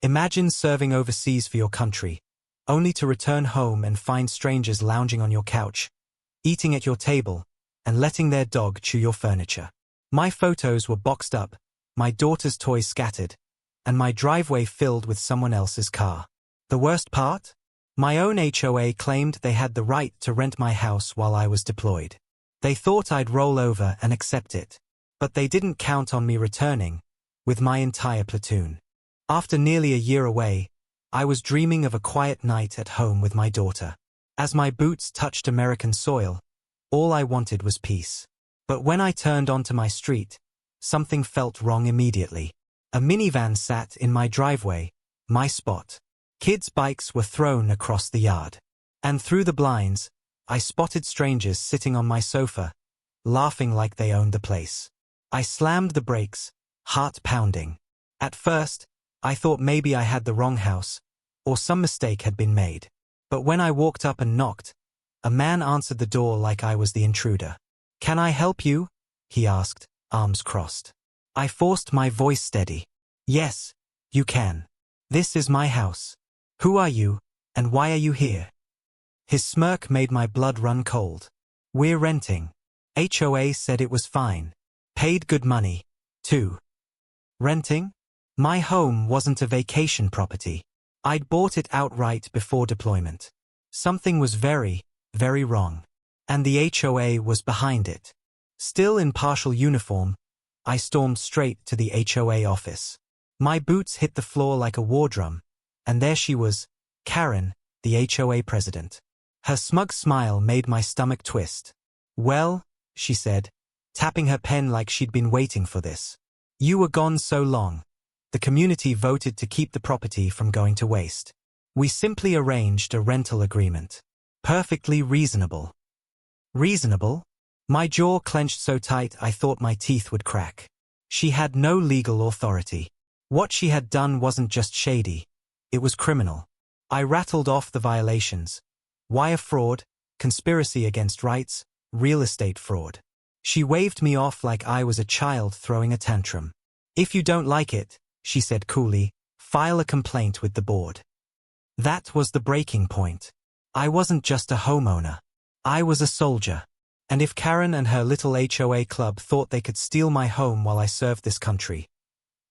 Imagine serving overseas for your country, only to return home and find strangers lounging on your couch, eating at your table, and letting their dog chew your furniture. My photos were boxed up, my daughter's toys scattered, and my driveway filled with someone else's car. The worst part? My own HOA claimed they had the right to rent my house while I was deployed. They thought I'd roll over and accept it. But they didn't count on me returning, with my entire platoon. After nearly a year away, I was dreaming of a quiet night at home with my daughter. As my boots touched American soil, all I wanted was peace. But when I turned onto my street, something felt wrong immediately. A minivan sat in my driveway, my spot. Kids' bikes were thrown across the yard. And through the blinds, I spotted strangers sitting on my sofa, laughing like they owned the place. I slammed the brakes, heart pounding. At first, I thought maybe I had the wrong house, or some mistake had been made. But when I walked up and knocked, a man answered the door like I was the intruder. "Can I help you?" he asked, arms crossed. I forced my voice steady. "Yes, you can. This is my house. Who are you, and why are you here?" His smirk made my blood run cold. "We're renting." HOA said it was fine. Paid good money, too. Renting? My home wasn't a vacation property. I'd bought it outright before deployment. Something was very, very wrong. And the HOA was behind it. Still in partial uniform, I stormed straight to the HOA office. My boots hit the floor like a war drum, and there she was, Karen, the HOA president. Her smug smile made my stomach twist. "Well," she said, tapping her pen like she'd been waiting for this. "You were gone so long. The community voted to keep the property from going to waste. We simply arranged a rental agreement. Perfectly reasonable." Reasonable? My jaw clenched so tight I thought my teeth would crack. She had no legal authority. What she had done wasn't just shady, it was criminal. I rattled off the violations. Wire fraud, conspiracy against rights, real estate fraud. She waved me off like I was a child throwing a tantrum. "If you don't like it," she said coolly, "file a complaint with the board." That was the breaking point. I wasn't just a homeowner. I was a soldier. And if Karen and her little HOA club thought they could steal my home while I served this country,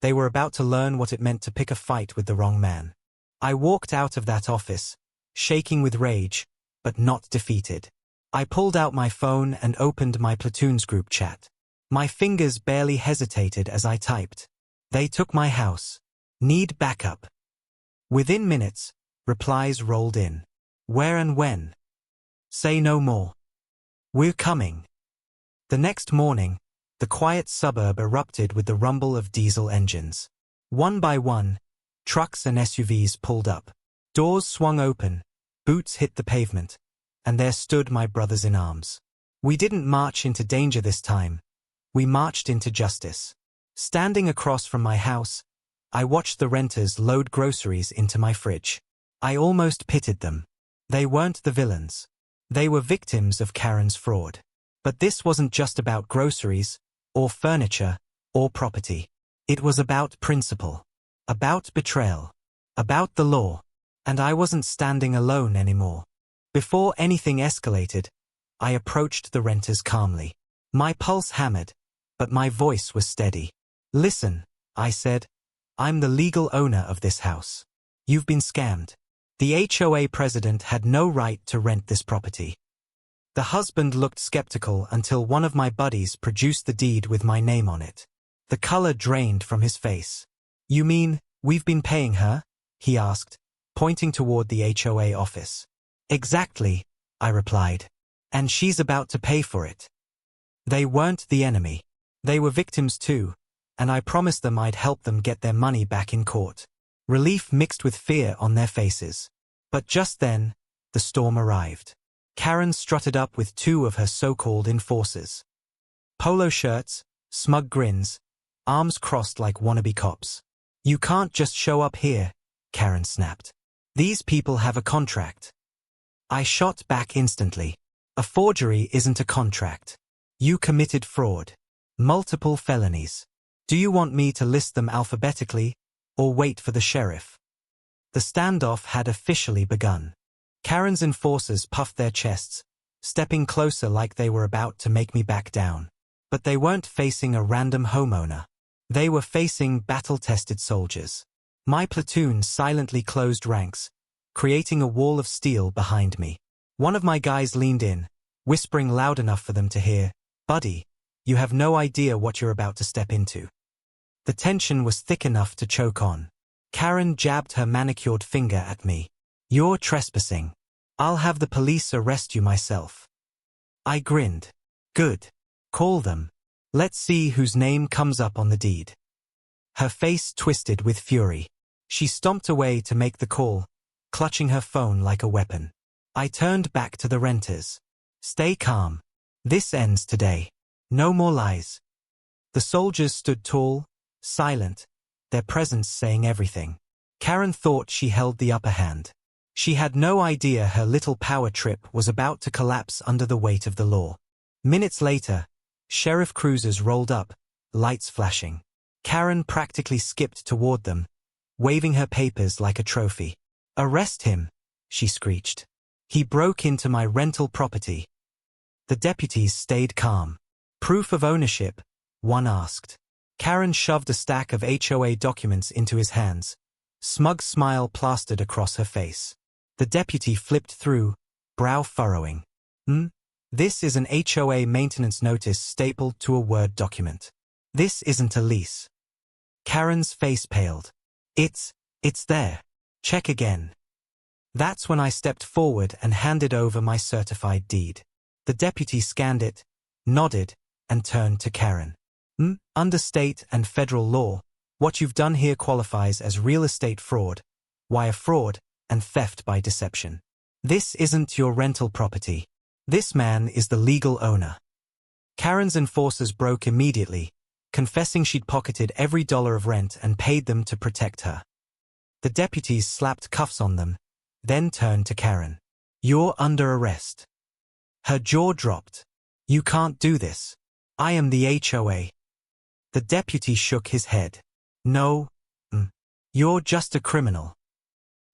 they were about to learn what it meant to pick a fight with the wrong man. I walked out of that office, shaking with rage, but not defeated. I pulled out my phone and opened my platoon's group chat. My fingers barely hesitated as I typed. "They took my house. Need backup." Within minutes, replies rolled in. "Where and when?" "Say no more." "We're coming." The next morning, the quiet suburb erupted with the rumble of diesel engines. One by one, trucks and SUVs pulled up. Doors swung open, boots hit the pavement, and there stood my brothers in arms. We didn't march into danger this time. We marched into justice. Standing across from my house, I watched the renters load groceries into my fridge. I almost pitied them. They weren't the villains. They were victims of Karen's fraud. But this wasn't just about groceries, or furniture, or property. It was about principle. About betrayal. About the law. And I wasn't standing alone anymore. Before anything escalated, I approached the renters calmly. My pulse hammered, but my voice was steady. "Listen," I said, "I'm the legal owner of this house. You've been scammed. The HOA president had no right to rent this property." The husband looked skeptical until one of my buddies produced the deed with my name on it. The color drained from his face. "You mean, we've been paying her?" he asked, pointing toward the HOA office. "Exactly," I replied. "And she's about to pay for it." They weren't the enemy. They were victims too, and I promised them I'd help them get their money back in court. Relief mixed with fear on their faces. But just then, the storm arrived. Karen strutted up with two of her so-called enforcers. Polo shirts, smug grins, arms crossed like wannabe cops. "You can't just show up here," Karen snapped. "These people have a contract." I shot back instantly. "A forgery isn't a contract. You committed fraud. Multiple felonies. Do you want me to list them alphabetically, or wait for the sheriff?" The standoff had officially begun. Karen's enforcers puffed their chests, stepping closer like they were about to make me back down. But they weren't facing a random homeowner. They were facing battle-tested soldiers. My platoon silently closed ranks, creating a wall of steel behind me. One of my guys leaned in, whispering loud enough for them to hear, "Buddy, you have no idea what you're about to step into." The tension was thick enough to choke on. Karen jabbed her manicured finger at me. "You're trespassing. I'll have the police arrest you myself." I grinned. "Good. Call them. Let's see whose name comes up on the deed." Her face twisted with fury. She stomped away to make the call, clutching her phone like a weapon. I turned back to the renters. "Stay calm. This ends today. No more lies." The soldiers stood tall, silent, their presence saying everything. Karen thought she held the upper hand. She had no idea her little power trip was about to collapse under the weight of the law. Minutes later, sheriff cruisers rolled up, lights flashing. Karen practically skipped toward them, waving her papers like a trophy. "Arrest him," she screeched. "He broke into my rental property." The deputies stayed calm. "Proof of ownership?" one asked. Karen shoved a stack of HOA documents into his hands. Smug smile plastered across her face. The deputy flipped through, brow furrowing. This is an HOA maintenance notice stapled to a Word document. This isn't a lease." Karen's face paled. It's there. Check again." That's when I stepped forward and handed over my certified deed. The deputy scanned it, nodded, and turned to Karen. Under state and federal law, what you've done here qualifies as real estate fraud, wire fraud, and theft by deception. This isn't your rental property. This man is the legal owner." Karen's enforcers broke immediately, confessing she'd pocketed every dollar of rent and paid them to protect her. The deputies slapped cuffs on them, then turned to Karen. "You're under arrest." Her jaw dropped. "You can't do this. I am the HOA." The deputy shook his head. "No, you're just a criminal."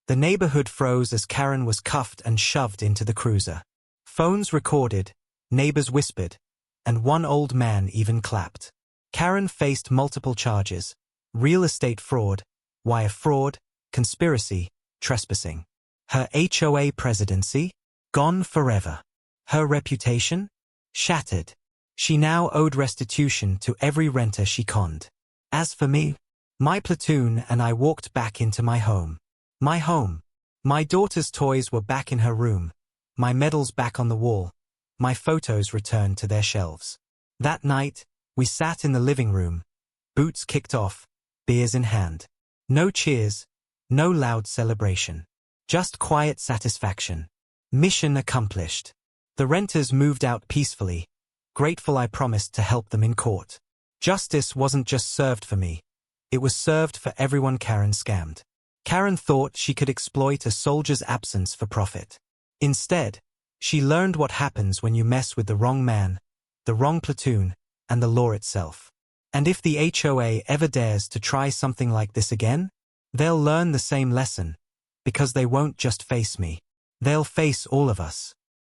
The neighborhood froze as Karen was cuffed and shoved into the cruiser. Phones recorded, neighbors whispered, and one old man even clapped. Karen faced multiple charges: real estate fraud, wire fraud, conspiracy, trespassing. Her HOA presidency? Gone forever. Her reputation? Shattered. She now owed restitution to every renter she conned. As for me, my platoon and I walked back into my home. My home. My daughter's toys were back in her room, my medals back on the wall, my photos returned to their shelves. That night, we sat in the living room, boots kicked off, beers in hand. No cheers, no loud celebration. Just quiet satisfaction. Mission accomplished. The renters moved out peacefully, grateful I promised to help them in court. Justice wasn't just served for me. It was served for everyone Karen scammed. Karen thought she could exploit a soldier's absence for profit. Instead, she learned what happens when you mess with the wrong man, the wrong platoon, and the law itself. And if the HOA ever dares to try something like this again, they'll learn the same lesson, because they won't just face me. They'll face all of us.